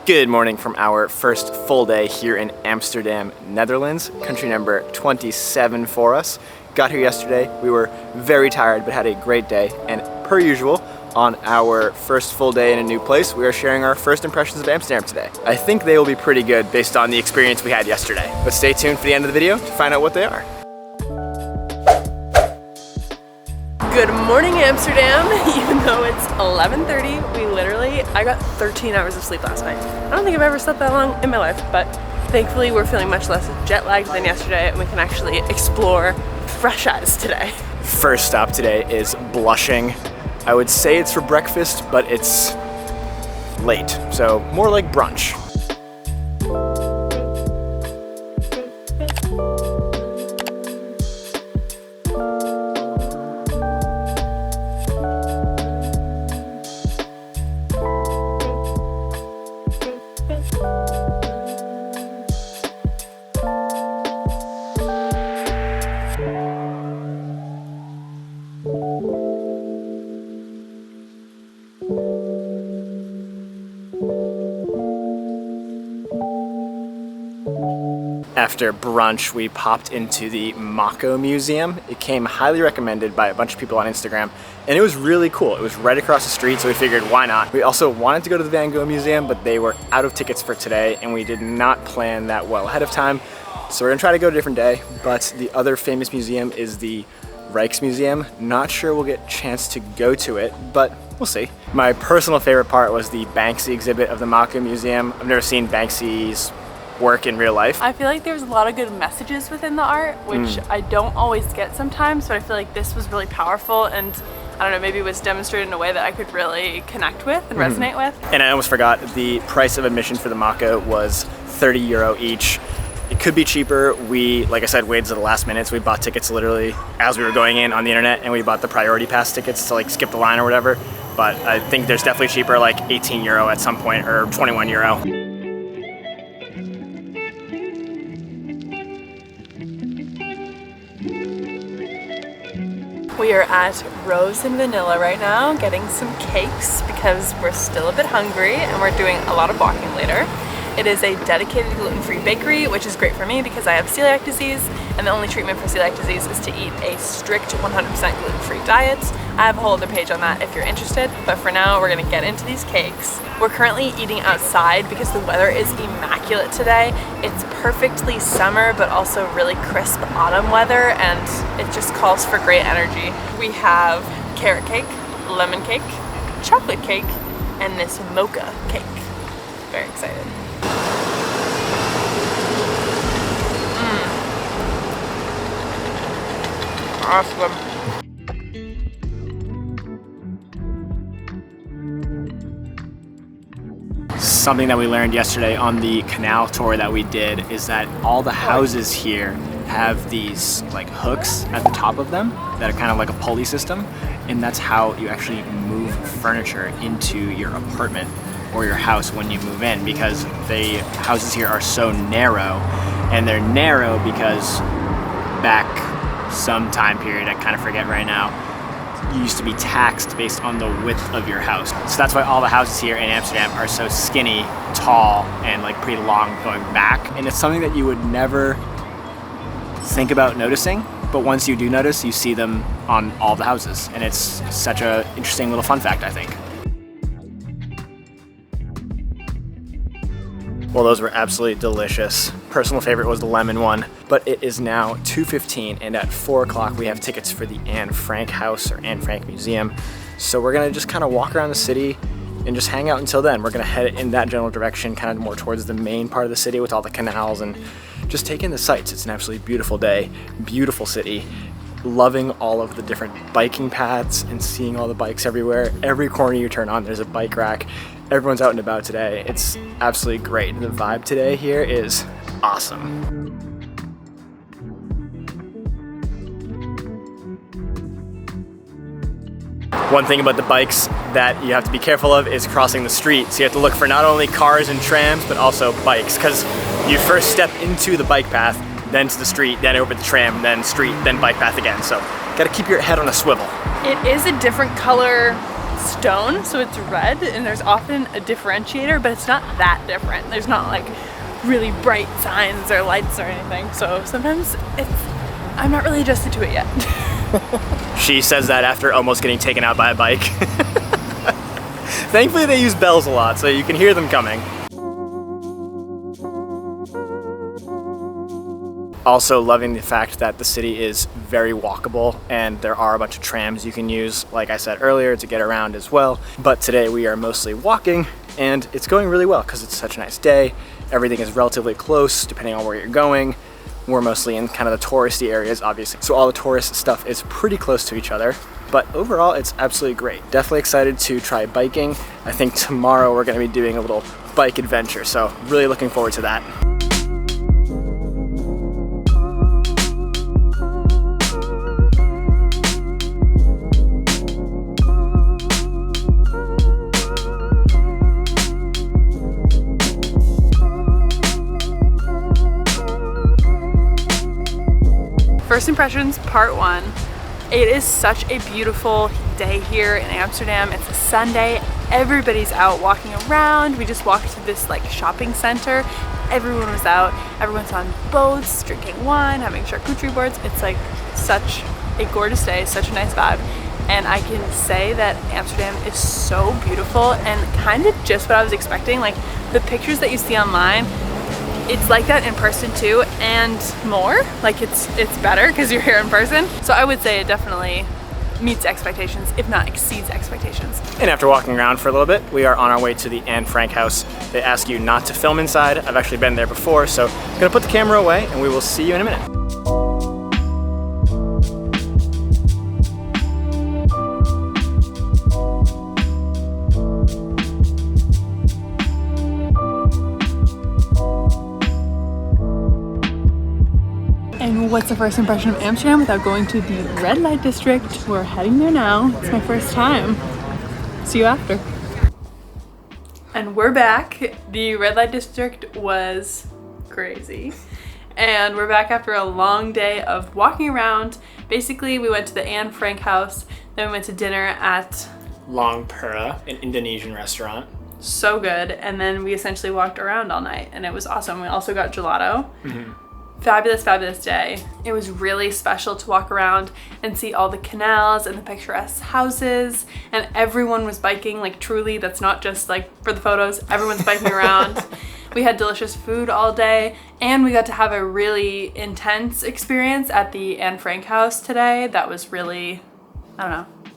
Good morning from our first full day here in Amsterdam, Netherlands. Country number 27 for us. Got here yesterday. We were very tired but had a great day, and per usual, on our first full day in a new place, we are sharing our first impressions of Amsterdam today. I think they will be pretty good based on the experience we had yesterday. But stay tuned for the end of the video to find out what they are. Good morning, Amsterdam. Even though it's 11:30, I got 13 hours of sleep last night. I don't think I've ever slept that long in my life, but thankfully we're feeling much less jet lagged than yesterday, and we can actually explore fresh eyes today. First stop today is Blushing. I would say it's for breakfast, but it's late, so more like brunch. After brunch, we popped into the Moco Museum. It came highly recommended by a bunch of people on Instagram, and it was really cool. It was right across the street, so we figured why not. We also wanted to go to the Van Gogh Museum, but they were out of tickets for today, and we did not plan that well ahead of time. So we're gonna try to go a different day, but the other famous museum is the Rijksmuseum. Not sure we'll get a chance to go to it, but we'll see. My personal favorite part was the Banksy exhibit of the Moco Museum. I've never seen Banksy's work in real life. I feel like there's a lot of good messages within the art, which I don't always get sometimes, but I feel like this was really powerful, and I don't know, maybe it was demonstrated in a way that I could really connect with and resonate with. And I almost forgot, the price of admission for the Moco was €30 each. It could be cheaper. We, like I said, waited to the last minute, so we bought tickets literally as we were going in on the internet, and we bought the priority pass tickets to like skip the line or whatever. But I think there's definitely cheaper, like €18 at some point, or €21. We are at Rose and Vanilla right now, getting some cakes because we're still a bit hungry and we're doing a lot of walking later. It is a dedicated gluten-free bakery, which is great for me because I have celiac disease, and the only treatment for celiac disease is to eat a strict 100% gluten-free diet. I have a whole other page on that if you're interested, but for now we're gonna get into these cakes. We're currently eating outside because the weather is immaculate today. It's perfectly summer, but also really crisp autumn weather, and it just calls for great energy. We have carrot cake, lemon cake, chocolate cake, and this mocha cake. Very excited. Awesome. Something that we learned yesterday on the canal tour that we did is that all the houses here have these like hooks at the top of them that are kind of like a pulley system, and that's how you actually move furniture into your apartment or your house when you move in, because the houses here are so narrow, and they're narrow because back some time period, I kind of forget right now, you used to be taxed based on the width of your house. So that's why all the houses here in Amsterdam are so skinny, tall, and like pretty long going back. And it's something that you would never think about noticing, but once you do notice, you see them on all the houses. And it's such an interesting little fun fact, I think. Well, those were absolutely delicious. Personal favorite was the lemon one, but it is now 2:15, and at 4 o'clock we have tickets for the Anne Frank house or Anne Frank Museum. So we're gonna just kind of walk around the city and just hang out until then. We're gonna head in that general direction, kind of more towards the main part of the city with all the canals, and just take in the sights. It's an absolutely beautiful day, beautiful city. Loving all of the different biking paths and seeing all the bikes everywhere. Every corner you turn on, there's a bike rack. Everyone's out and about today. It's absolutely great. The vibe today here is awesome. One thing about the bikes that you have to be careful of is crossing the street. So you have to look for not only cars and trams, but also bikes, because you first step into the bike path, then to the street, then over the tram, then street, then bike path again. So gotta keep your head on a swivel. It is a different color stone, so it's red, and there's often a differentiator, but it's not that different. There's not like really bright signs or lights or anything, so sometimes I'm not really adjusted to it yet. She says that after almost getting taken out by a bike. Thankfully they use bells a lot, so you can hear them coming. Also loving the fact that the city is very walkable and there are a bunch of trams you can use, like I said earlier, to get around as well. But today we are mostly walking and it's going really well because it's such a nice day. Everything is relatively close depending on where you're going. We're mostly in kind of the touristy areas, obviously. So all the tourist stuff is pretty close to each other. But overall, it's absolutely great. Definitely excited to try biking. I think tomorrow we're gonna be doing a little bike adventure. So really looking forward to that. First impressions, part 1. It is such a beautiful day here in Amsterdam. It's a Sunday. Everybody's out walking around. We just walked to this like shopping center. Everyone was out. Everyone's on boats, drinking wine, having charcuterie boards. It's like such a gorgeous day, such a nice vibe. And I can say that Amsterdam is so beautiful and kind of just what I was expecting. Like the pictures that you see online, it's like that in person too, and more. Like it's better because you're here in person. So I would say it definitely meets expectations, if not exceeds expectations. And after walking around for a little bit, we are on our way to the Anne Frank house. They ask you not to film inside. I've actually been there before, so I'm gonna put the camera away and we will see you in a minute. And what's the first impression of Amsterdam without going to the red light district? We're heading there now. It's my first time. See you after. And we're back. The red light district was crazy. And we're back after a long day of walking around. Basically, we went to the Anne Frank house, then we went to dinner at Long Pura, an Indonesian restaurant. So good. And then we essentially walked around all night and it was awesome. We also got gelato. Fabulous, fabulous day. It was really special to walk around and see all the canals and the picturesque houses, and everyone was biking. Like truly, that's not just like for the photos, everyone's biking around. We had delicious food all day, and we got to have a really intense experience at the Anne Frank house today. That was really, I don't know,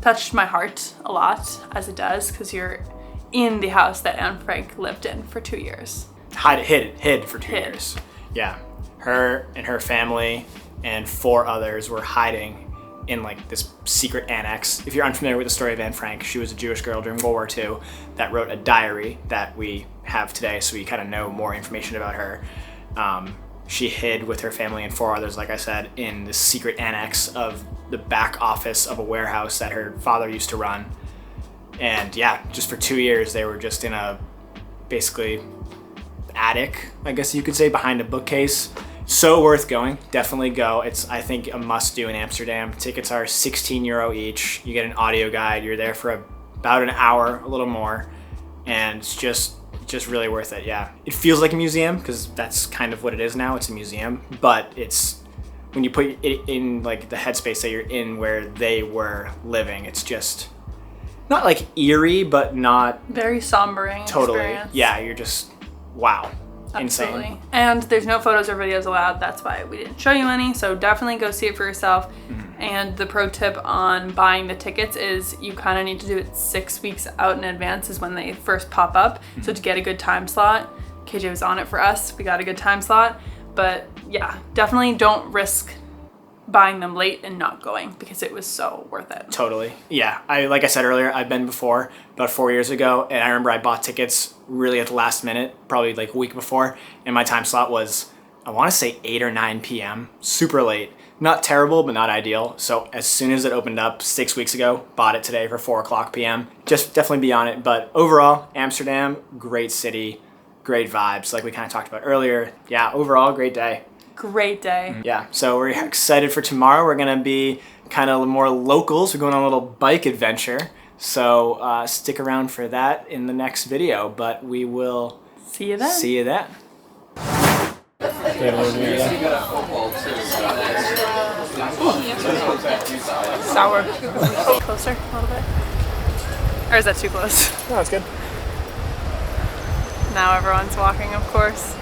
touched my heart a lot, as it does, because you're in the house that Anne Frank lived in for 2 years. Hid for 2 years. Yeah. Her and her family and 4 others were hiding in like this secret annex. If you're unfamiliar with the story of Anne Frank, she was a Jewish girl during World War II that wrote a diary that we have today, so we kind of know more information about her. She hid with her family and 4 others, like I said, in this secret annex of the back office of a warehouse that her father used to run. And yeah, just for 2 years, they were just in a basically attic, I guess you could say, behind a bookcase. So worth going. Definitely go. It's, I think, a must-do in Amsterdam. Tickets are €16 each. You get an audio guide. You're there for about an hour, a little more, and it's just really worth it. Yeah, it feels like a museum because that's kind of what it is now. It's a museum, but it's when you put it in like the headspace that you're in where they were living. It's just not like eerie, but not very sombering. Totally. Experience. Yeah, you're just wow. Absolutely. Insane. And there's no photos or videos allowed. That's why we didn't show you any. So definitely go see it for yourself. And the pro tip on buying the tickets is you kind of need to do it 6 weeks out in advance is when they first pop up. So to get a good time slot, KJ was on it for us. We got a good time slot. But yeah, definitely don't risk buying them late and not going because it was so worth it. Totally. Yeah. Like I said earlier, I've been before about 4 years ago, and I remember I bought tickets really at the last minute, probably like a week before, and my time slot was, I want to say 8 or 9 p.m. Super late. Not terrible, but not ideal. So as soon as it opened up 6 weeks ago, bought it today for 4 o'clock p.m. Just definitely be on it. But overall, Amsterdam, great city, great vibes, like we kind of talked about earlier. Yeah, overall, great day. Great day. Yeah, so we're excited for tomorrow. We're gonna be kind of more locals. We're going on a little bike adventure. So stick around for that in the next video, but we will See you then. see you then. Sour. Closer a little bit. Or is that too close? No, it's good. Now everyone's walking, of course.